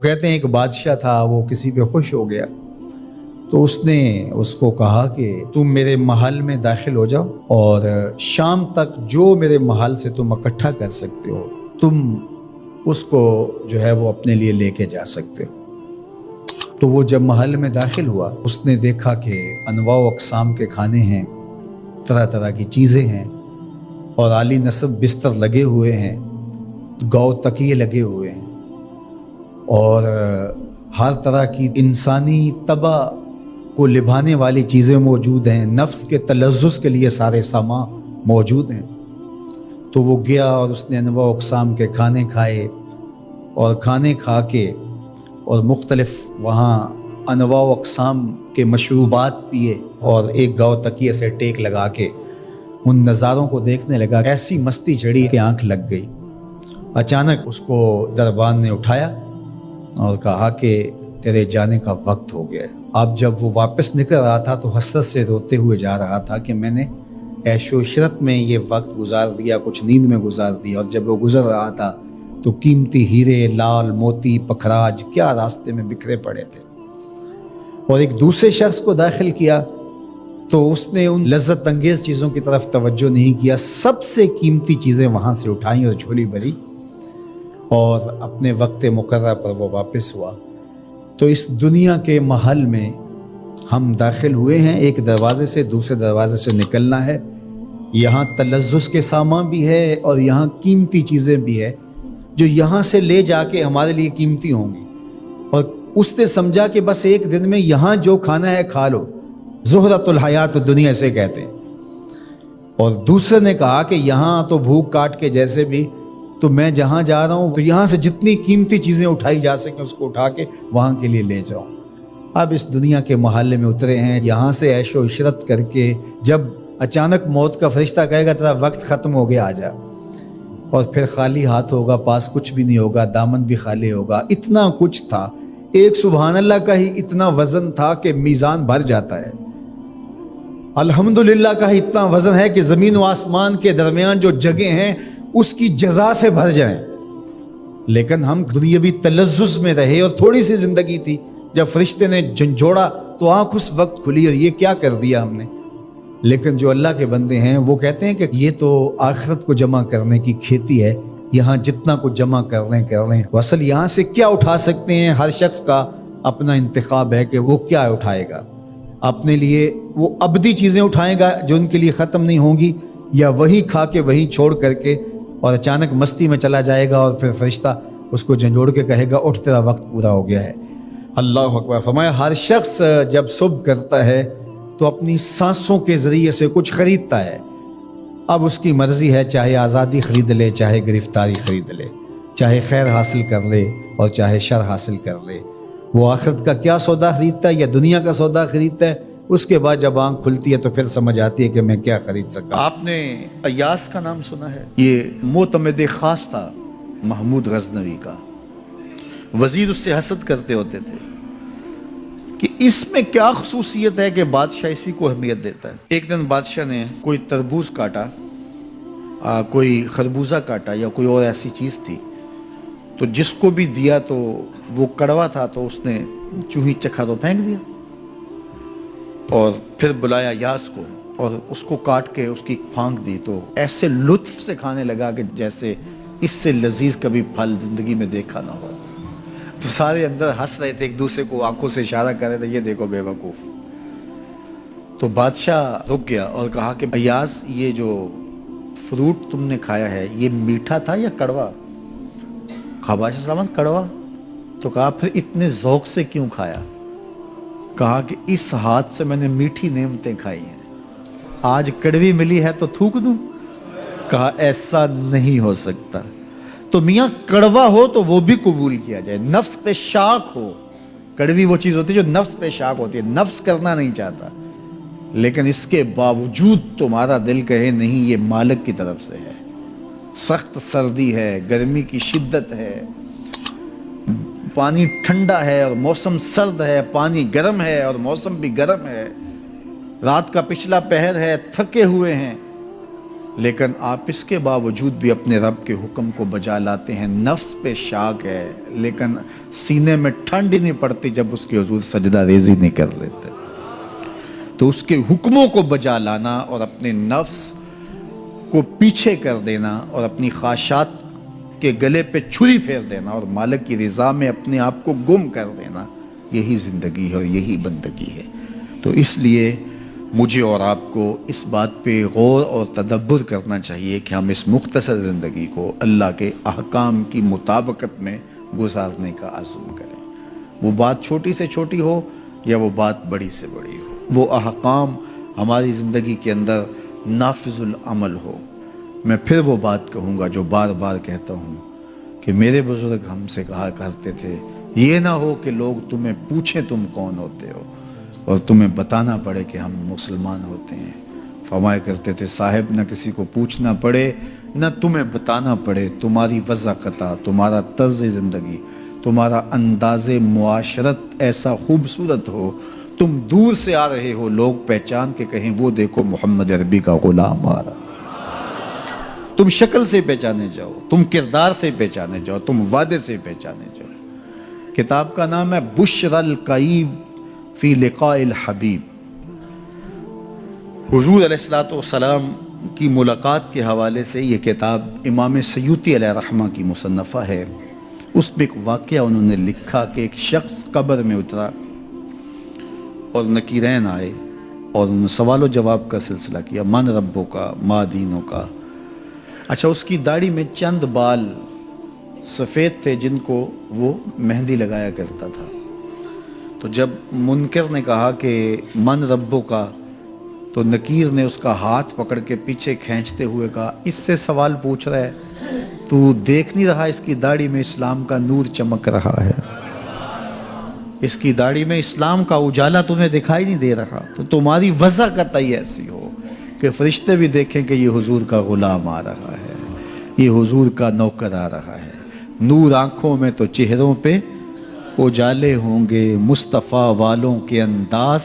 کہتے ہیں ایک بادشاہ تھا، وہ کسی پہ خوش ہو گیا تو اس نے اس کو کہا کہ تم میرے محل میں داخل ہو جاؤ اور شام تک جو میرے محل سے تم اکٹھا کر سکتے ہو تم اس کو جو ہے وہ اپنے لیے لے کے جا سکتے ہو۔ تو وہ جب محل میں داخل ہوا اس نے دیکھا کہ انواع و اقسام کے کھانے ہیں، طرح طرح کی چیزیں ہیں اور عالی نصب بستر لگے ہوئے ہیں، گاؤ تکیے لگے ہوئے ہیں اور ہر طرح کی انسانی طبع کو لبھانے والی چیزیں موجود ہیں، نفس کے تلذذ کے لیے سارے سامان موجود ہیں۔ تو وہ گیا اور اس نے انواع و اقسام کے کھانے کھائے اور کھانے کھا کے اور مختلف وہاں انواع و اقسام کے مشروبات پیے اور ایک گاؤ تکیے سے ٹیک لگا کے ان نظاروں کو دیکھنے لگا۔ ایسی مستی چڑھی کہ آنکھ لگ گئی۔ اچانک اس کو دربان نے اٹھایا اور کہا کہ تیرے جانے کا وقت ہو گیا ہے۔ اب جب وہ واپس نکل رہا تھا تو حسرت سے روتے ہوئے جا رہا تھا کہ میں نے عیش و عشرت میں یہ وقت گزار دیا، کچھ نیند میں گزار دیا، اور جب وہ گزر رہا تھا تو قیمتی ہیرے، لال موتی، پکھراج کیا راستے میں بکھرے پڑے تھے۔ اور ایک دوسرے شخص کو داخل کیا تو اس نے ان لذت انگیز چیزوں کی طرف توجہ نہیں کیا، سب سے قیمتی چیزیں وہاں سے اٹھائیں اور جھولی بھری اور اپنے وقت مقررہ پر وہ واپس ہوا۔ تو اس دنیا کے محل میں ہم داخل ہوئے ہیں، ایک دروازے سے دوسرے دروازے سے نکلنا ہے۔ یہاں تلذذ کے سامان بھی ہے اور یہاں قیمتی چیزیں بھی ہے جو یہاں سے لے جا کے ہمارے لیے قیمتی ہوں گی، اور اس نے سمجھا کہ بس ایک دن میں یہاں جو کھانا ہے کھا لو، زہرۃ الحیات دنیا سے کہتے ہیں۔ اور دوسرے نے کہا کہ یہاں تو بھوک کاٹ کے جیسے بھی تو میں جہاں جا رہا ہوں تو یہاں سے جتنی قیمتی چیزیں اٹھائی جا سکیں اس کو اٹھا کے وہاں کے لیے لے جاؤں۔ اب اس دنیا کے محلے میں اترے ہیں، یہاں سے عیش و عشرت کر کے جب اچانک موت کا فرشتہ کہے گا تیرا وقت ختم ہو گیا، آ جا، اور پھر خالی ہاتھ ہوگا، پاس کچھ بھی نہیں ہوگا، دامن بھی خالی ہوگا۔ اتنا کچھ تھا، ایک سبحان اللہ کا ہی اتنا وزن تھا کہ میزان بھر جاتا ہے، الحمدللہ کا ہی اتنا وزن ہے کہ زمین و آسمان کے درمیان جو جگہیں ہیں اس کی جزا سے بھر جائیں۔ لیکن ہم دنیاوی تلذذ میں رہے اور تھوڑی سی زندگی تھی، جب فرشتے نے جھنجھوڑا تو آنکھ اس وقت کھلی اور یہ کیا کر دیا ہم نے۔ لیکن جو اللہ کے بندے ہیں وہ کہتے ہیں کہ یہ تو آخرت کو جمع کرنے کی کھیتی ہے، یہاں جتنا کچھ جمع کر لیں۔ اصل یہاں سے کیا اٹھا سکتے ہیں، ہر شخص کا اپنا انتخاب ہے کہ وہ کیا اٹھائے گا۔ اپنے لیے وہ ابدی چیزیں اٹھائے گا جو ان کے لیے ختم نہیں ہوں گی، یا وہی کھا کے وہی چھوڑ کر کے اور اچانک مستی میں چلا جائے گا اور پھر فرشتہ اس کو جھنجھوڑ کے کہے گا اٹھ تیرا وقت پورا ہو گیا ہے۔ اللہ اکبر۔ فرمایا ہر شخص جب صبح کرتا ہے تو اپنی سانسوں کے ذریعے سے کچھ خریدتا ہے۔ اب اس کی مرضی ہے، چاہے آزادی خرید لے، چاہے گرفتاری خرید لے، چاہے خیر حاصل کر لے اور چاہے شر حاصل کر لے۔ وہ آخرت کا کیا سودا خریدتا ہے یا دنیا کا سودا خریدتا ہے، اس کے بعد جب آنکھ کھلتی ہے تو پھر سمجھ آتی ہے کہ میں کیا خرید سکا۔ آپ نے ایاس کا نام سنا ہے؟ یہ معتمد خاص تھا محمود غزنوی کا، وزیر اس سے حسد کرتے ہوتے تھے کہ اس میں کیا خصوصیت ہے کہ بادشاہ اسی کو اہمیت دیتا ہے۔ ایک دن بادشاہ نے کوئی تربوز کاٹا، کوئی خربوزہ کاٹا یا کوئی اور ایسی چیز تھی، تو جس کو بھی دیا تو وہ کڑوا تھا تو اس نے چوہی چکھا تو پھینک دیا، اور پھر بلایا یاس کو اور اس کو کاٹ کے اس کی پھانک دی تو ایسے لطف سے کھانے لگا کہ جیسے اس سے لذیذ کبھی پھل زندگی میں دیکھا نہ ہو۔ تو سارے اندر ہنس رہے تھے، ایک دوسرے کو آنکھوں سے اشارہ کر رہے تھے، یہ دیکھو بے وقوف۔ تو بادشاہ رک گیا اور کہا کہ ایاز یہ جو فروٹ تم نے کھایا ہے یہ میٹھا تھا یا کڑوا؟ کہا بادشاہ سلامت کڑوا۔ تو کہا پھر اتنے ذوق سے کیوں کھایا؟ کہا کہ اس ہاتھ سے میں نے میٹھی نعمتیں کھائی ہیں، آج کڑوی ملی ہے تو تھوک دوں؟ کہا ایسا نہیں ہو سکتا۔ تو میاں کڑوا ہو تو وہ بھی قبول کیا جائے، نفس پہ شاک ہو۔ کڑوی وہ چیز ہوتی ہے جو نفس پہ شاک ہوتی ہے، نفس کرنا نہیں چاہتا، لیکن اس کے باوجود تمہارا دل کہے نہیں یہ مالک کی طرف سے ہے۔ سخت سردی ہے، گرمی کی شدت ہے، پانی ٹھنڈا ہے اور موسم سرد ہے، پانی گرم ہے اور موسم بھی گرم ہے، رات کا پچھلا پہر ہے، تھکے ہوئے ہیں، لیکن آپ اس کے باوجود بھی اپنے رب کے حکم کو بجا لاتے ہیں. نفس پہ شاک ہے لیکن سینے میں ٹھنڈ ہی نہیں پڑتی جب اس کے حضور سجدہ ریزی نہیں کر لیتے. تو اس کے حکموں کو بجا لانا اور اپنے نفس کو پیچھے کر دینا اور اپنی خواہشات کے گلے پہ چھری پھیر دینا اور مالک کی رضا میں اپنے آپ کو گم کر دینا، یہی زندگی ہے اور یہی بندگی ہے. تو اس لیے مجھے اور آپ کو اس بات پہ غور اور تدبر کرنا چاہیے کہ ہم اس مختصر زندگی کو اللہ کے احکام کی مطابقت میں گزارنے کا عزم کریں. وہ بات چھوٹی سے چھوٹی ہو یا وہ بات بڑی سے بڑی ہو، وہ احکام ہماری زندگی کے اندر نافذ العمل ہو. میں پھر وہ بات کہوں گا جو بار بار کہتا ہوں کہ میرے بزرگ ہم سے کہا کرتے تھے، یہ نہ ہو کہ لوگ تمہیں پوچھیں تم کون ہوتے ہو اور تمہیں بتانا پڑے کہ ہم مسلمان ہوتے ہیں. فرمایا کرتے تھے صاحب نہ کسی کو پوچھنا پڑے نہ تمہیں بتانا پڑے، تمہاری وضاحت، تمہارا طرز زندگی، تمہارا انداز معاشرت ایسا خوبصورت ہو، تم دور سے آ رہے ہو لوگ پہچان کے کہیں وہ دیکھو محمد عربی کا غلام آ رہا. تم شکل سے پہچانے جاؤ، تم کردار سے پہچانے جاؤ، تم وعدے سے پہچانے جاؤ. کتاب کا نام ہے بشر القیب فی لقاء الحبیب. حضور علیہ السلام کی ملاقات کے حوالے سے یہ کتاب امام سیوطی علیہ رحمہ کی مصنفہ ہے. اس میں ایک واقعہ انہوں نے لکھا کہ ایک شخص قبر میں اترا اور نکیرین آئے اور انہوں نے سوال و جواب کا سلسلہ کیا، من ربوں کا، ما دینوں کا. اچھا، اس کی داڑھی میں چند بال سفید تھے جن کو وہ مہندی لگایا کرتا تھا. تو جب منکر نے کہا کہ من ربوں کا، تو نکیر نے اس کا ہاتھ پکڑ کے پیچھے کھینچتے ہوئے کہا اس سے سوال پوچھ رہا ہے، تو دیکھ نہیں رہا اس کی داڑھی میں اسلام کا نور چمک رہا ہے، اس کی داڑھی میں اسلام کا اجالا تمہیں دکھائی نہیں دے رہا؟ تو تمہاری وضع قطعی ایسی ہو کہ فرشتے بھی دیکھیں کہ یہ حضور کا غلام آ رہا ہے، یہ حضور کا نوکر آ رہا ہے. نور آنکھوں میں تو چہروں پہ اجالے ہوں گے، مصطفیٰ والوں کے انداز